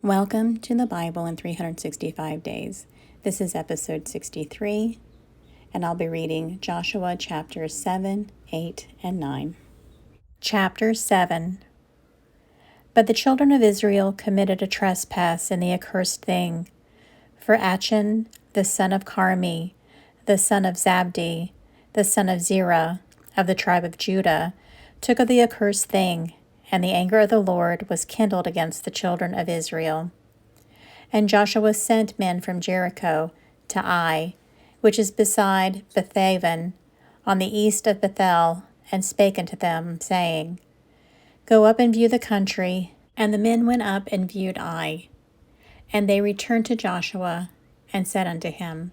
Welcome to the Bible in 365 Days. This is episode 63, and I'll be reading Joshua chapters 7, 8, and 9. Chapter 7. But the children of Israel committed a trespass in the accursed thing. For Achan, the son of Carmi, the son of Zabdi, the son of Zerah, of the tribe of Judah, took of the accursed thing, and the anger of the Lord was kindled against the children of Israel. And Joshua sent men from Jericho to Ai, which is beside Bethaven, on the east of Bethel, and spake unto them, saying, Go up and view the country. And the men went up and viewed Ai. And they returned to Joshua, and said unto him,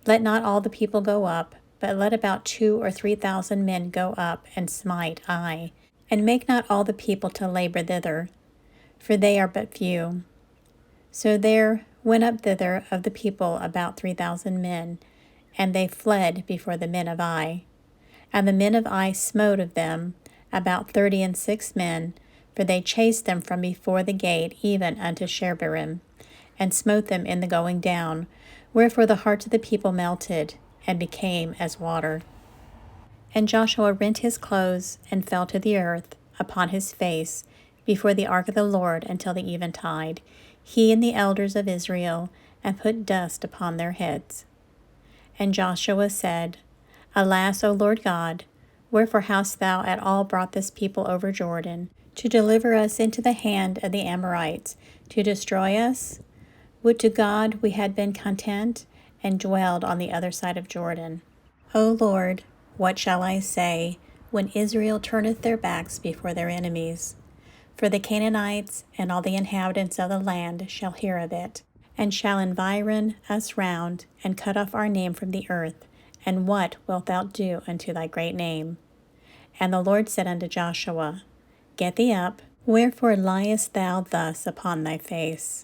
Let not all the people go up, but let about 2,000 or 3,000 men go up and smite Ai, and make not all the people to labor thither, for they are but few. So there went up thither of the people about 3,000 men, and they fled before the men of Ai. And the men of Ai smote of them about 36 men, for they chased them from before the gate even unto Shebarim, and smote them in the going down, wherefore the hearts of the people melted, and became as water. And Joshua rent his clothes, and fell to the earth upon his face before the ark of the Lord until the eventide, he and the elders of Israel, and put dust upon their heads. And Joshua said, Alas, O Lord God, wherefore hast thou at all brought this people over Jordan, to deliver us into the hand of the Amorites, to destroy us? Would to God we had been content, and dwelled on the other side of Jordan. O Lord, what shall I say, when Israel turneth their backs before their enemies? For the Canaanites and all the inhabitants of the land shall hear of it, and shall environ us round, and cut off our name from the earth. And what wilt thou do unto thy great name? And the Lord said unto Joshua, Get thee up, wherefore liest thou thus upon thy face?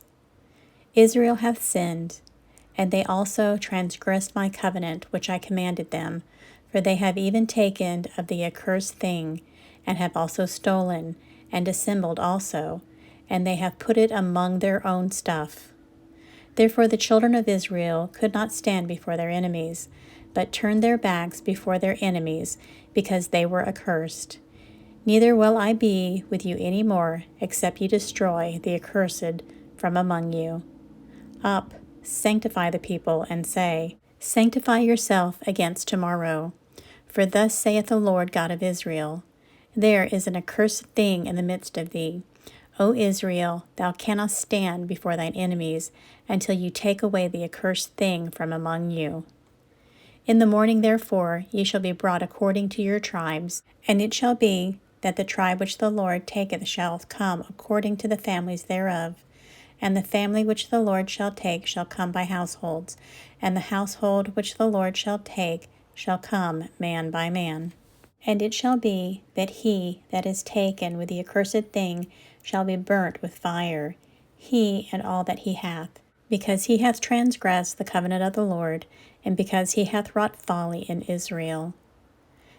Israel hath sinned, and they also transgressed my covenant which I commanded them, for they have even taken of the accursed thing, and have also stolen, and dissembled also, and they have put it among their own stuff. Therefore the children of Israel could not stand before their enemies, but turned their backs before their enemies, because they were accursed. Neither will I be with you any more, except ye destroy the accursed from among you. Up, sanctify the people, and say, Sanctify yourself against tomorrow. For thus saith the Lord God of Israel, There is an accursed thing in the midst of thee. O Israel, thou cannot stand before thine enemies, until you take away the accursed thing from among you. In the morning therefore ye shall be brought according to your tribes, and it shall be that the tribe which the Lord taketh shall come according to the families thereof. And the family which the Lord shall take shall come by households, and the household which the Lord shall take shall come man by man. And it shall be that he that is taken with the accursed thing shall be burnt with fire, he and all that he hath, because he hath transgressed the covenant of the Lord, and because he hath wrought folly in Israel.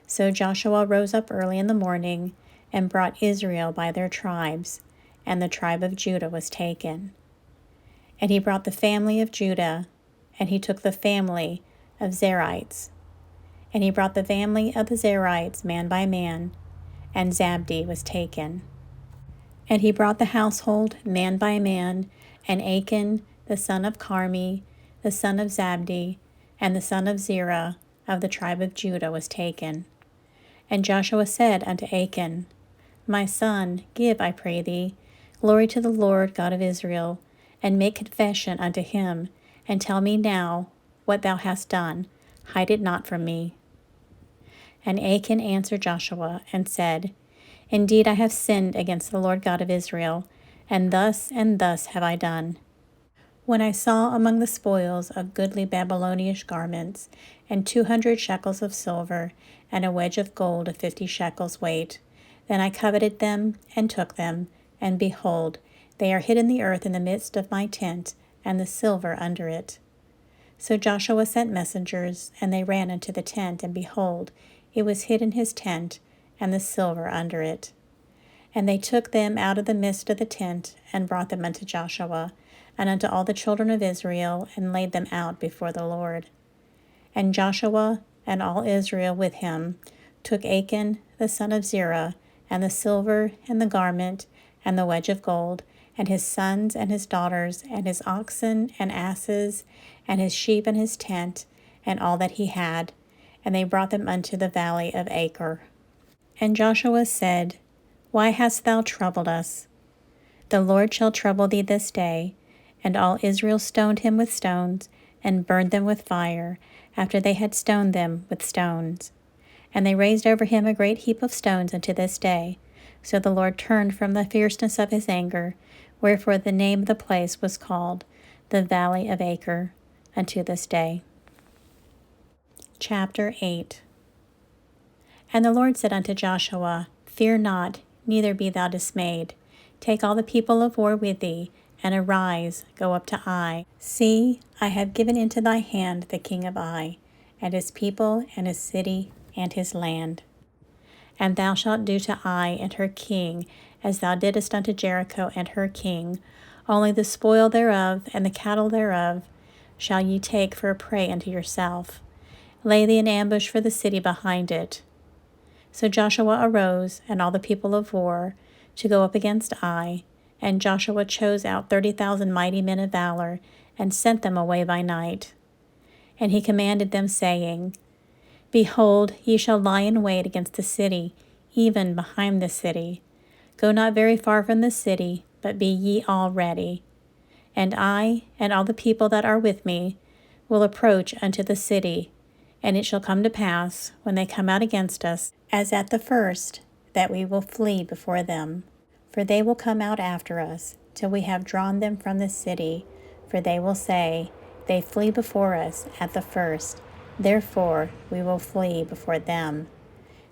So Joshua rose up early in the morning, and brought Israel by their tribes, and the tribe of Judah was taken. And he brought the family of Judah, and he took the family of Zerites. And he brought the family of the Zerites man by man, and Zabdi was taken. And he brought the household man by man, and Achan the son of Carmi, the son of Zabdi, and the son of Zerah of the tribe of Judah was taken. And Joshua said unto Achan, My son, give, I pray thee, glory to the Lord God of Israel, and make confession unto him, and tell me now what thou hast done. Hide it not from me. And Achan answered Joshua, and said, Indeed I have sinned against the Lord God of Israel, and thus have I done. When I saw among the spoils of goodly Babylonish garments, and 200 shekels of silver, and a wedge of gold of 50 shekels weight, then I coveted them, and took them, and behold, they are hid in the earth in the midst of my tent, and the silver under it. So Joshua sent messengers, and they ran into the tent, and behold, it was hid in his tent, and the silver under it. And they took them out of the midst of the tent, and brought them unto Joshua, and unto all the children of Israel, and laid them out before the Lord. And Joshua and all Israel with him took Achan the son of Zerah, and the silver, and the garment, and the wedge of gold, and his sons and his daughters, and his oxen and asses, and his sheep and his tent, and all that he had, and they brought them unto the valley of Achor. And Joshua said, Why hast thou troubled us? The Lord shall trouble thee this day. And all Israel stoned him with stones, and burned them with fire, after they had stoned them with stones. And they raised over him a great heap of stones unto this day. So the Lord turned from the fierceness of his anger, wherefore the name of the place was called the Valley of Achor unto this day. Chapter 8. And the Lord said unto Joshua, Fear not, neither be thou dismayed. Take all the people of war with thee, and arise, go up to Ai. See, I have given into thy hand the king of Ai, and his people, and his city, and his land. And thou shalt do to Ai and her king as thou didst unto Jericho and her king. Only the spoil thereof and the cattle thereof shall ye take for a prey unto yourself. Lay thee an ambush for the city behind it. So Joshua arose, and all the people of war, to go up against Ai. And Joshua chose out 30,000 mighty men of valor, and sent them away by night. And he commanded them, saying, Behold, ye shall lie in wait against the city, even behind the city. Go not very far from the city, but be ye all ready. And I, and all the people that are with me, will approach unto the city. And it shall come to pass, when they come out against us, as at the first, that we will flee before them. For they will come out after us, till we have drawn them from the city. For they will say, They flee before us at the first, therefore we will flee before them.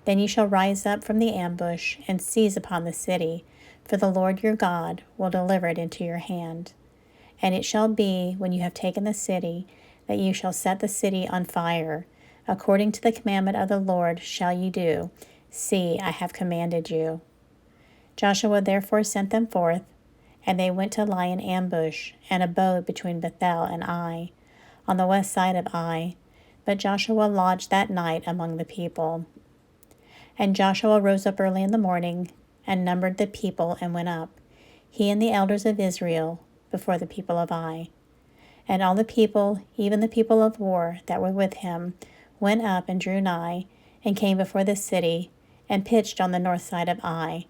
Then ye shall rise up from the ambush, and seize upon the city, for the Lord your God will deliver it into your hand. And it shall be, when you have taken the city, that you shall set the city on fire. According to the commandment of the Lord shall ye do. See, I have commanded you. Joshua therefore sent them forth, and they went to lie in ambush, and abode between Bethel and Ai, on the west side of Ai. But Joshua lodged that night among the people. And Joshua rose up early in the morning, and numbered the people, and went up, he and the elders of Israel, before the people of Ai. And all the people, even the people of war that were with him, went up and drew nigh, and came before the city, and pitched on the north side of Ai.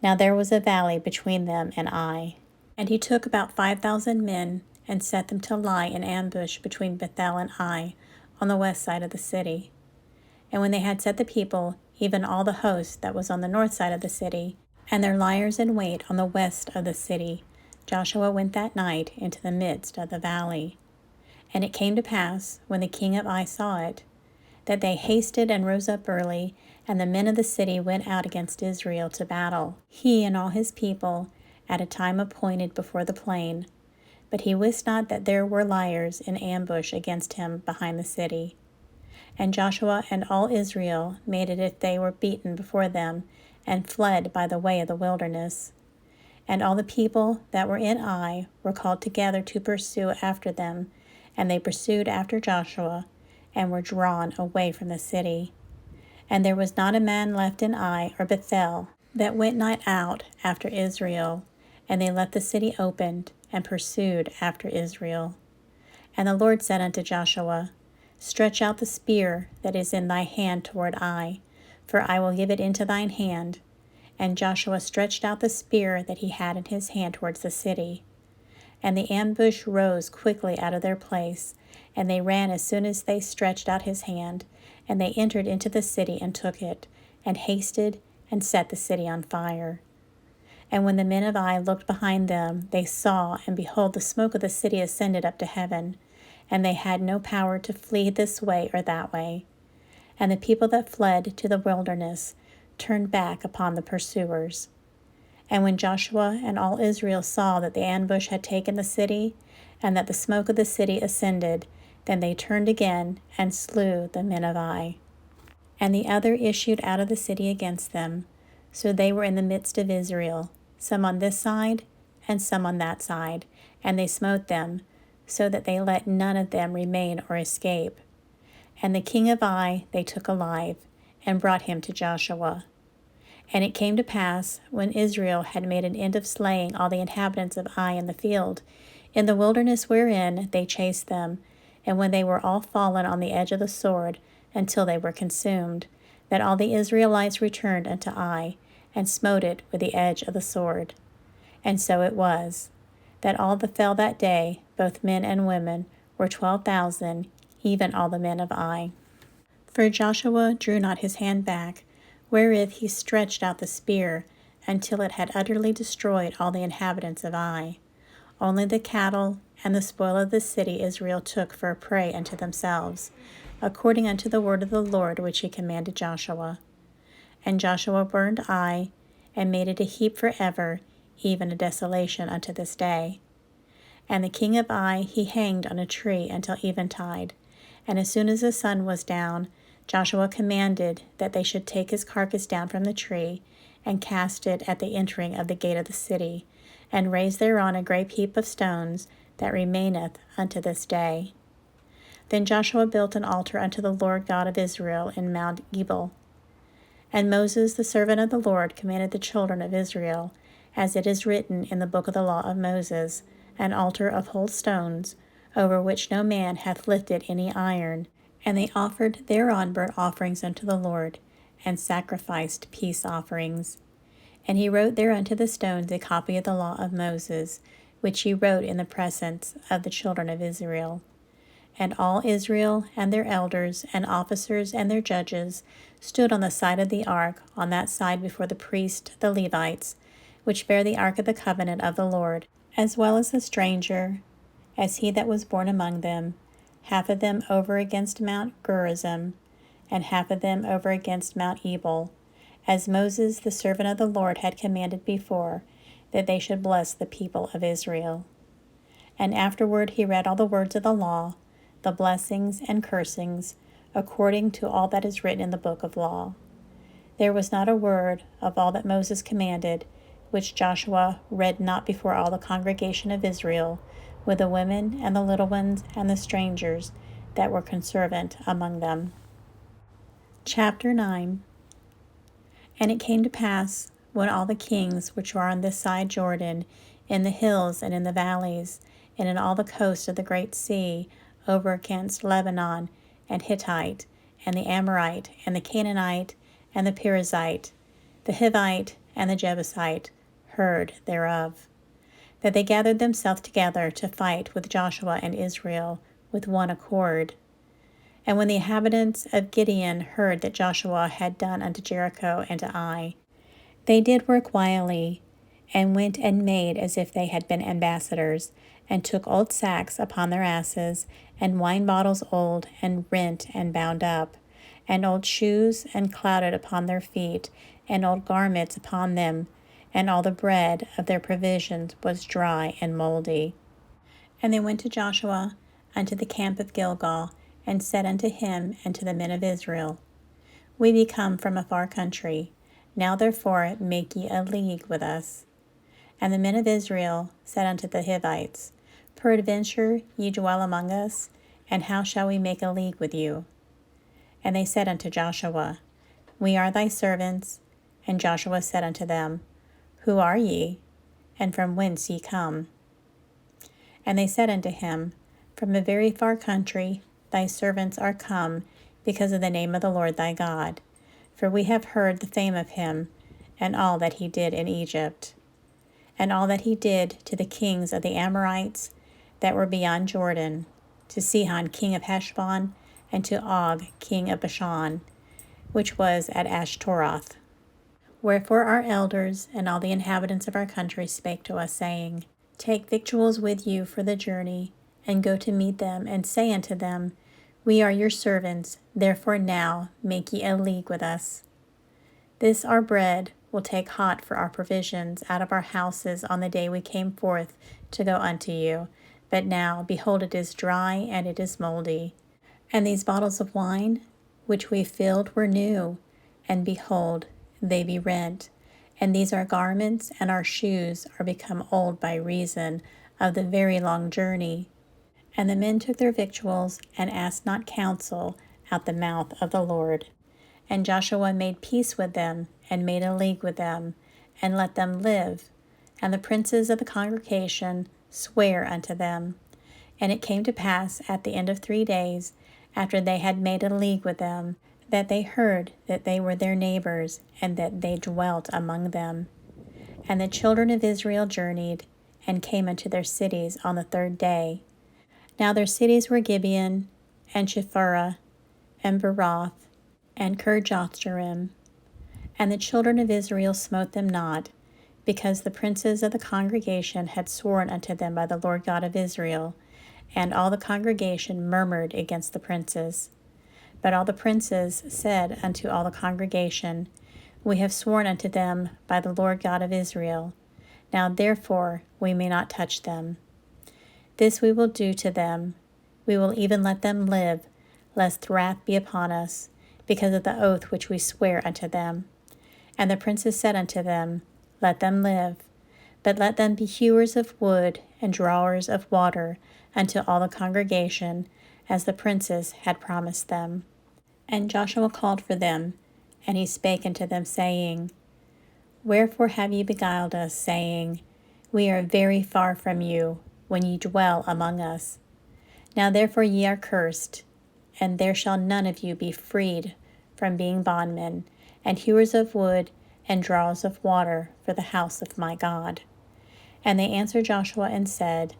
Now there was a valley between them and Ai. And he took about 5,000 men, and set them to lie in ambush between Bethel and Ai, on the west side of the city. And when they had set the people, even all the host that was on the north side of the city, and their liers in wait on the west of the city, Joshua went that night into the midst of the valley. And it came to pass, when the king of Ai saw it, that they hasted and rose up early, and the men of the city went out against Israel to battle, he and all his people, at a time appointed before the plain. But he wist not that there were liers in ambush against him behind the city. And Joshua and all Israel made it if they were beaten before them, and fled by the way of the wilderness. And all the people that were in Ai were called together to pursue after them, and they pursued after Joshua, and were drawn away from the city. And there was not a man left in Ai or Bethel that went not out after Israel, and they left the city opened, and pursued after Israel. And the Lord said unto Joshua, Stretch out the spear that is in thy hand toward Ai, for I will give it into thine hand. And Joshua stretched out the spear that he had in his hand towards the city. And the ambush rose quickly out of their place, and they ran as soon as they stretched out his hand, and they entered into the city and took it, and hasted and set the city on fire. And when the men of Ai looked behind them, they saw, and behold, the smoke of the city ascended up to heaven, and they had no power to flee this way or that way. And the people that fled to the wilderness turned back upon the pursuers. And when Joshua and all Israel saw that the ambush had taken the city, and that the smoke of the city ascended, then they turned again and slew the men of Ai. And the other issued out of the city against them, So they were in the midst of Israel, some on this side and some on that side, and they smote them, so that they let none of them remain or escape. And the king of Ai they took alive, and brought him to Joshua. And it came to pass, when Israel had made an end of slaying all the inhabitants of Ai in the field, in the wilderness wherein they chased them, and when they were all fallen on the edge of the sword, until they were consumed, that all the Israelites returned unto Ai, and smote it with the edge of the sword. And so it was, that all that fell that day, both men and women, were 12,000, even all the men of Ai. For Joshua drew not his hand back, wherewith he stretched out the spear, until it had utterly destroyed all the inhabitants of Ai. Only the cattle and the spoil of the city Israel took for a prey unto themselves, according unto the word of the Lord which he commanded Joshua. And Joshua burned Ai, and made it a heap for ever, even a desolation unto this day. And the king of Ai he hanged on a tree until eventide. And as soon as the sun was down, Joshua commanded that they should take his carcass down from the tree, and cast it at the entering of the gate of the city, and raise thereon a great heap of stones, that remaineth unto this day. Then Joshua built an altar unto the Lord God of Israel in Mount Ebal. And Moses the servant of the Lord commanded the children of Israel, as it is written in the book of the law of Moses, an altar of whole stones, over which no man hath lifted any iron. And they offered thereon burnt offerings unto the Lord, and sacrificed peace offerings. And he wrote there unto the stones a copy of the law of Moses, which he wrote in the presence of the children of Israel. And all Israel and their elders and officers and their judges stood on the side of the ark, on that side before the priests the Levites, which bear the ark of the covenant of the Lord, as well as the stranger, as he that was born among them, half of them over against Mount Gerizim, and half of them over against Mount Ebal, as Moses the servant of the Lord had commanded before, that they should bless the people of Israel. And afterward he read all the words of the law, the blessings and cursings, according to all that is written in the book of law. There was not a word of all that Moses commanded, which Joshua read not before all the congregation of Israel, with the women and the little ones and the strangers that were conservant among them. Chapter 9. And it came to pass, when all the kings which were on this side Jordan, in the hills and in the valleys, and in all the coast of the great sea, over against Lebanon, and Hittite, and the Amorite, and the Canaanite, and the Perizzite, the Hivite, and the Jebusite, heard thereof, that they gathered themselves together to fight with Joshua and Israel with one accord. And when the inhabitants of Gideon heard that Joshua had done unto Jericho and to Ai, they did work wily, and went and made as if they had been ambassadors, and took old sacks upon their asses, and wine bottles old, and rent and bound up, and old shoes and clouded upon their feet, and old garments upon them, and all the bread of their provisions was dry and mouldy. And they went to Joshua unto the camp of Gilgal, and said unto him and to the men of Israel, We be come from a far country. Now therefore make ye a league with us. And the men of Israel said unto the Hivites, Peradventure ye dwell among us, and how shall we make a league with you? And they said unto Joshua, We are thy servants. And Joshua said unto them, Who are ye, and from whence ye come? And they said unto him, From a very far country thy servants are come, because of the name of the Lord thy God. For we have heard the fame of him, and all that he did in Egypt, and all that he did to the kings of the Amorites that were beyond Jordan, to Sihon king of Heshbon, and to Og king of Bashan, which was at Ashtaroth. Wherefore our elders and all the inhabitants of our country spake to us, saying, Take victuals with you for the journey, and go to meet them, and say unto them, We are your servants, therefore now make ye a league with us. This our bread will take hot for our provisions out of our houses on the day we came forth to go unto you. But now, behold, it is dry, and it is mouldy. And these bottles of wine, which we filled, were new, and behold, they be rent. And these our garments and our shoes are become old by reason of the very long journey. And the men took their victuals and asked not counsel at the mouth of the Lord. And Joshua made peace with them, and made a league with them, and let them live. And the princes of the congregation sware unto them. And it came to pass at the end of 3 days, after they had made a league with them, that they heard that they were their neighbors, and that they dwelt among them. And the children of Israel journeyed, and came unto their cities on the 3rd day. Now their cities were Gibeon, and Chephirah, and Beeroth, and Kirjathjearim. And the children of Israel smote them not, because the princes of the congregation had sworn unto them by the Lord God of Israel, and all the congregation murmured against the princes. But all the princes said unto all the congregation, We have sworn unto them by the Lord God of Israel. Now therefore we may not touch them. This we will do to them. We will even let them live, lest wrath be upon us, because of the oath which we swear unto them. And the princes said unto them, Let them live, but let them be hewers of wood and drawers of water unto all the congregation, as the princes had promised them. And Joshua called for them, and he spake unto them, saying, Wherefore have ye beguiled us, saying, We are very far from you, when ye dwell among us? Now therefore ye are cursed, and there shall none of you be freed from being bondmen, and hewers of wood, and drawers of water for the house of my God. And they answered Joshua and said,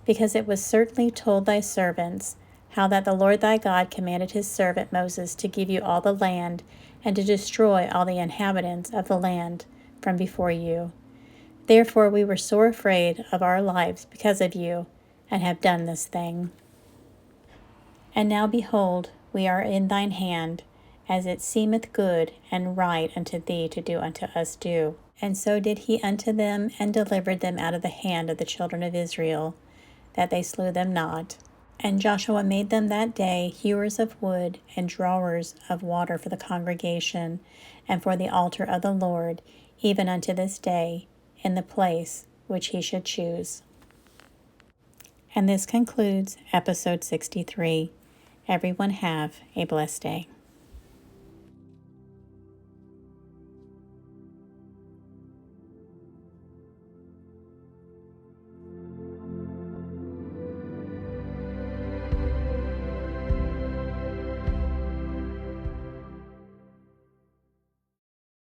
Because it was certainly told thy servants, how that the Lord thy God commanded his servant Moses to give you all the land, and to destroy all the inhabitants of the land from before you. Therefore we were sore afraid of our lives because of you, and have done this thing. And now behold, we are in thine hand, as it seemeth good and right unto thee to do unto us do. And so did he unto them, and delivered them out of the hand of the children of Israel, that they slew them not. And Joshua made them that day hewers of wood and drawers of water for the congregation, and for the altar of the Lord, even unto this day, in the place which he should choose. And this concludes episode 63. Everyone have a blessed day.